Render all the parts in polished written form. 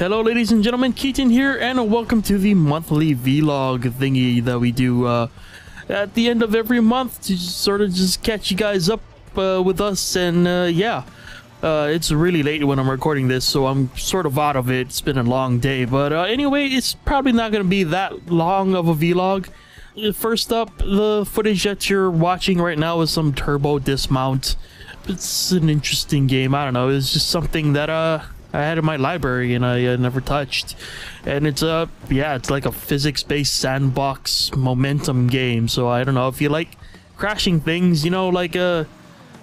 Hello ladies and gentlemen, Keaton here, and welcome to the monthly vlog thingy that we do at the end of every month to sort of just catch you guys up with us. And yeah, it's really late when I'm recording this, so I'm sort of out of it. It's been a long day, but anyway, it's probably not going to be that long of a vlog. First up, the footage that you're watching right now is some Turbo Dismount. It's an interesting game. I don't know, it's just something that I had in my library and I never touched, and it's yeah, it's like a physics-based sandbox momentum game. So I don't know if you like crashing things, you know, like oh,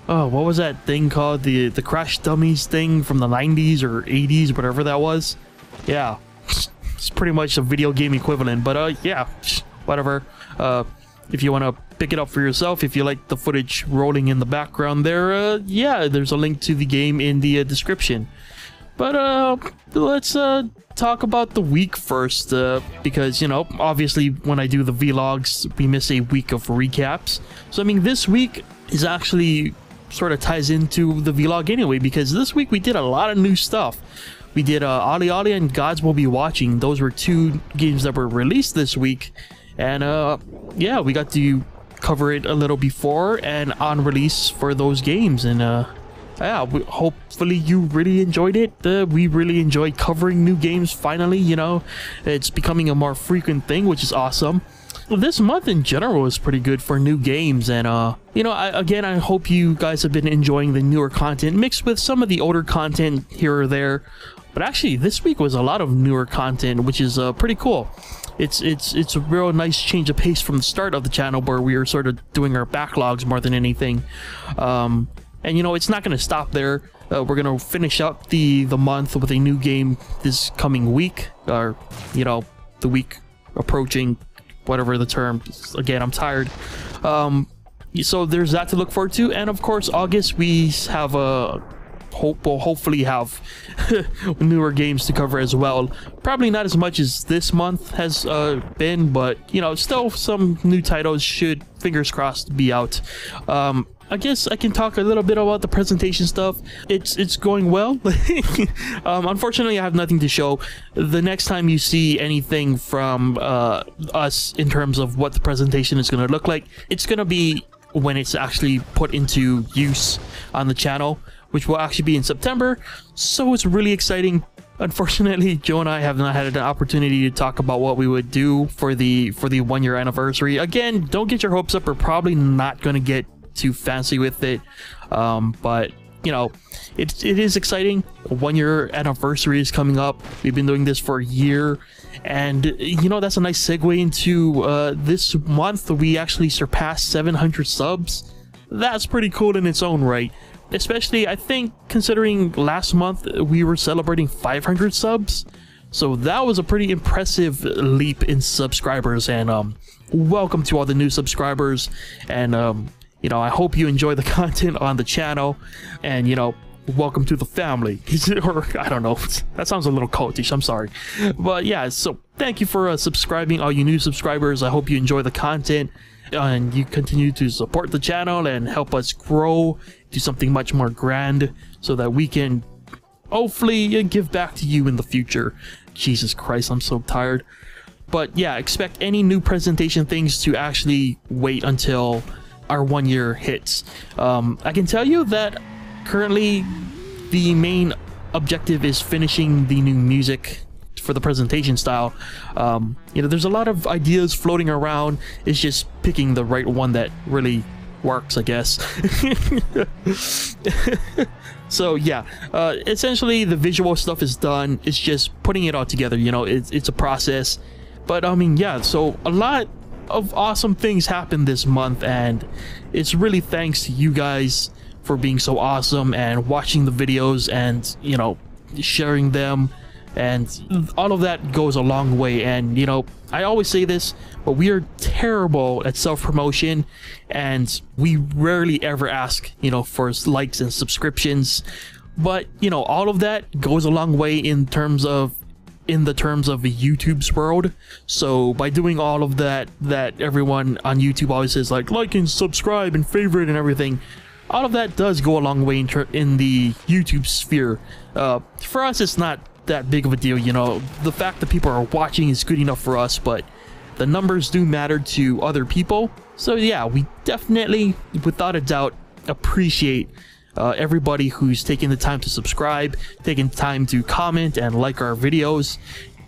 what was that thing called, the Crash Dummies thing from the 90s or 80s, whatever that was. Yeah, it's pretty much a video game equivalent, but yeah, whatever. If you want to pick it up for yourself, if you like the footage rolling in the background there, yeah, there's a link to the game in the description. But let's talk about the week first, because, you know, obviously when I do the vlogs, we miss a week of recaps. So I mean, this week is actually sort of ties into the vlog anyway, because this week we did a lot of new stuff. We did Ollie Ollie and Gods Will Be Watching. Those were two games that were released this week, and yeah, we got to cover it a little before and on release for those games. And yeah, hopefully you really enjoyed it. We really enjoyed covering new games finally, you know. It's becoming a more frequent thing, which is awesome. This month in general is pretty good for new games, and you know, I hope you guys have been enjoying the newer content mixed with some of the older content here or there. But actually, this week was a lot of newer content, which is pretty cool. It's a real nice change of pace from the start of the channel, where we were sort of doing our backlogs more than anything. And you know, it's not going to stop there. We're going to finish up the month with a new game this coming week, or, you know, the week approaching, whatever the term. Again, I'm tired. So there's that to look forward to. And of course, August, we have we'll hopefully have newer games to cover as well. Probably not as much as this month has been, but, you know, still some new titles should, fingers crossed, be out. I guess I can talk a little bit about the presentation stuff. It's going well. Unfortunately, I have nothing to show. The next time you see anything from us in terms of what the presentation is going to look like, it's going to be when it's actually put into use on the channel, which will actually be in September. So it's really exciting. Unfortunately, Joe and I have not had an opportunity to talk about what we would do for the 1 year anniversary. Again, don't get your hopes up. We're probably not going to get too fancy with it, but you know, it is exciting. A 1 year anniversary is coming up. We've been doing this for a year, and you know, that's a nice segue into this month. We actually surpassed 700 subs. That's pretty cool in its own right, especially I think considering last month we were celebrating 500 subs. So that was a pretty impressive leap in subscribers, and welcome to all the new subscribers. And you know, I hope you enjoy the content on the channel, and, you know, welcome to the family. Or, I don't know, that sounds a little cultish, I'm sorry. But yeah, so thank you for subscribing, all you new subscribers. I hope you enjoy the content, and you continue to support the channel and help us grow, do something much more grand, so that we can hopefully give back to you in the future. Jesus Christ, I'm so tired. But yeah, expect any new presentation things to actually wait until our 1 year hits. I can tell you that currently the main objective is finishing the new music for the presentation style. You know, there's a lot of ideas floating around. It's just picking the right one that really works, I guess. So yeah, essentially the visual stuff is done. It's just putting it all together. You know, it's a process. But I mean, yeah, so a lot of awesome things happened this month, and it's really thanks to you guys for being so awesome and watching the videos and, you know, sharing them, and all of that goes a long way. And, you know, I always say this, but we are terrible at self-promotion, and we rarely ever ask, you know, for likes and subscriptions. But, you know, all of that goes a long way in terms of YouTube's world. So by doing all of that everyone on YouTube always says, like and subscribe and favorite and everything, all of that does go a long way in the YouTube sphere. For us, it's not that big of a deal. You know, the fact that people are watching is good enough for us, but the numbers do matter to other people. So yeah, we definitely, without a doubt, appreciate everybody who's taking the time to subscribe, taking time to comment and like our videos.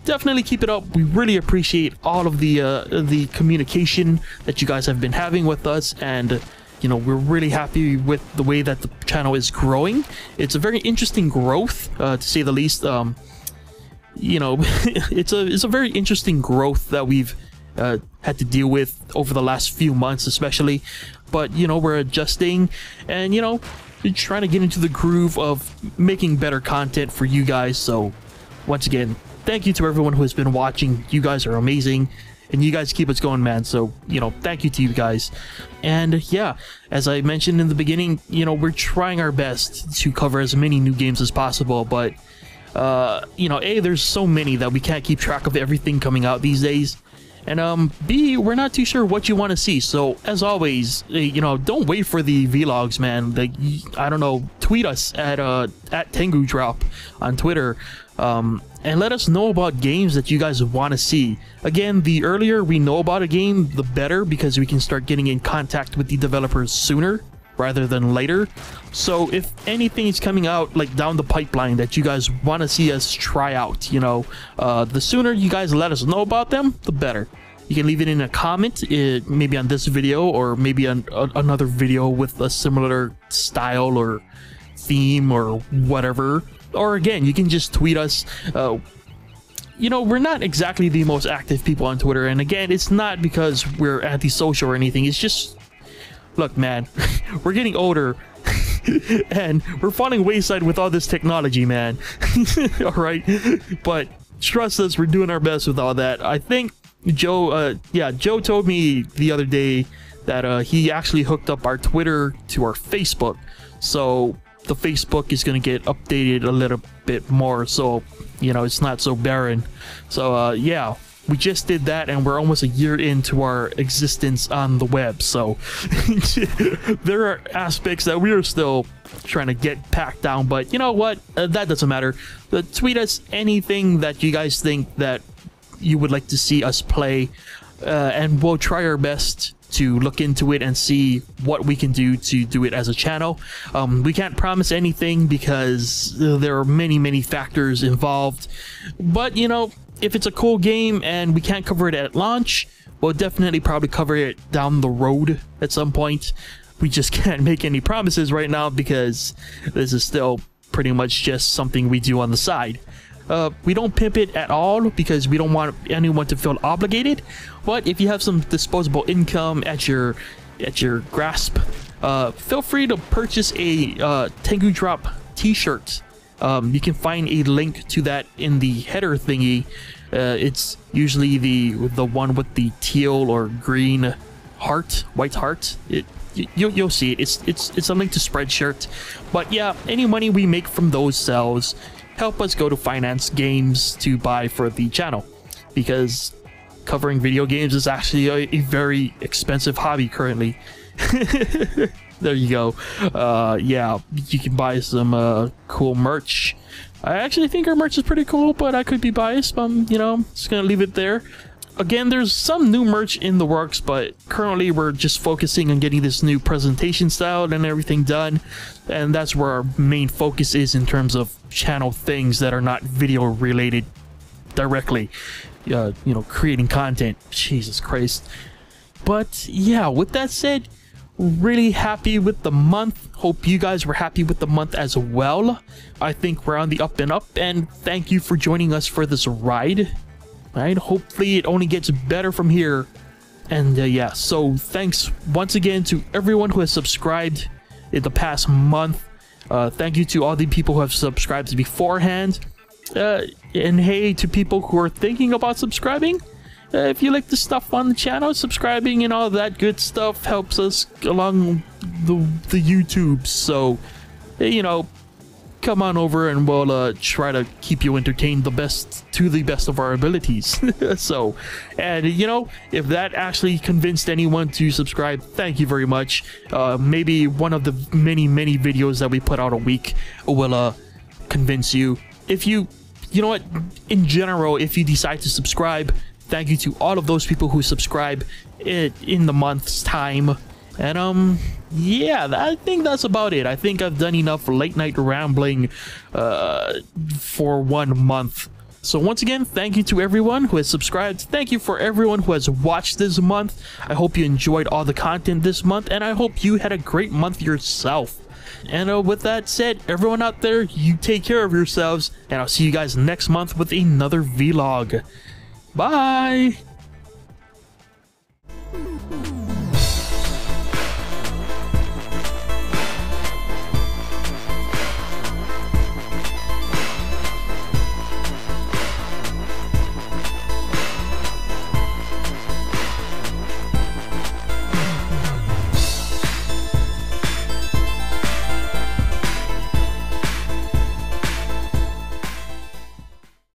Definitely keep it up. We really appreciate all of the communication that you guys have been having with us, and you know, we're really happy with the way that the channel is growing. It's a very interesting growth, to say the least. You know, it's a very interesting growth that we've had to deal with over the last few months, especially. But you know, we're adjusting, and you know, we're trying to get into the groove of making better content for you guys. So once again, thank you to everyone who has been watching. You guys are amazing, and you guys keep us going, man. So, you know, thank you to you guys. And yeah, as I mentioned in the beginning, you know, we're trying our best to cover as many new games as possible, but you know, A, there's so many that we can't keep track of everything coming out these days. And B, we're not too sure what you want to see. So as always, you know, don't wait for the vlogs, man. Like, I don't know, tweet us at Tengu Drop on Twitter, and let us know about games that you guys want to see. Again, the earlier we know about a game, the better, because we can start getting in contact with the developers sooner rather than later. So if anything is coming out like down the pipeline that you guys want to see us try out, you know, the sooner you guys let us know about them, the better. You can leave it in a comment, maybe on this video, or maybe on another video with a similar style or theme or whatever. Or again, you can just tweet us. You know, we're not exactly the most active people on Twitter, and again, it's not because we're antisocial or anything. It's just, look, man, we're getting older and we're falling wayside with all this technology, man. All right, but trust us, we're doing our best with all that. I think Joe, yeah, Joe told me the other day that he actually hooked up our Twitter to our Facebook, so the Facebook is going to get updated a little bit more, so you know, it's not so barren. So yeah, we just did that, and we're almost a year into our existence on the web, so there are aspects that we are still trying to get packed down, but you know what, that doesn't matter. Tweet us anything that you guys think that you would like to see us play, and we'll try our best to look into it and see what we can do to do it as a channel. We can't promise anything because there are many factors involved, but you know, if it's a cool game and we can't cover it at launch, we'll definitely probably cover it down the road at some point. We just can't make any promises right now because this is still pretty much just something we do on the side. We don't pimp it at all because we don't want anyone to feel obligated, but if you have some disposable income at your grasp, feel free to purchase a Tengu Drop t-shirt. You can find a link to that in the header thingy. It's usually the one with the teal or green heart, white heart. You'll see it. It's a link to Spreadshirt. But yeah, any money we make from those sales help us go to finance games to buy for the channel, because covering video games is actually a very expensive hobby currently. There you go. Yeah, you can buy some cool merch. I actually think our merch is pretty cool, but I could be biased. You know, just gonna leave it there. Again, there's some new merch in the works, but currently we're just focusing on getting this new presentation style and everything done, and that's where our main focus is in terms of channel things that are not video related directly. You know, creating content. Jesus Christ. But yeah, with that said, really happy with the month. Hope you guys were happy with the month as well. I think we're on the up and up, and thank you for joining us for this ride. Right, hopefully it only gets better from here. And yeah, so thanks once again to everyone who has subscribed in the past month. Thank you to all the people who have subscribed beforehand, and hey, to people who are thinking about subscribing, if you like the stuff on the channel, subscribing and all that good stuff helps us along the YouTube. So you know, come on over and we'll try to keep you entertained to the best of our abilities. So, and you know, if that actually convinced anyone to subscribe, thank you very much. Maybe one of the many videos that we put out a week will convince you. If you you know what, in general, if you decide to subscribe, thank you to all of those people who subscribe in the month's time. And yeah, I think that's about it. I think I've done enough late night rambling for 1 month. So once again, thank you to everyone who has subscribed. Thank you for everyone who has watched this month. I hope you enjoyed all the content this month, and I hope you had a great month yourself. And with that said, everyone out there, you take care of yourselves, and I'll see you guys next month with another vlog. Bye!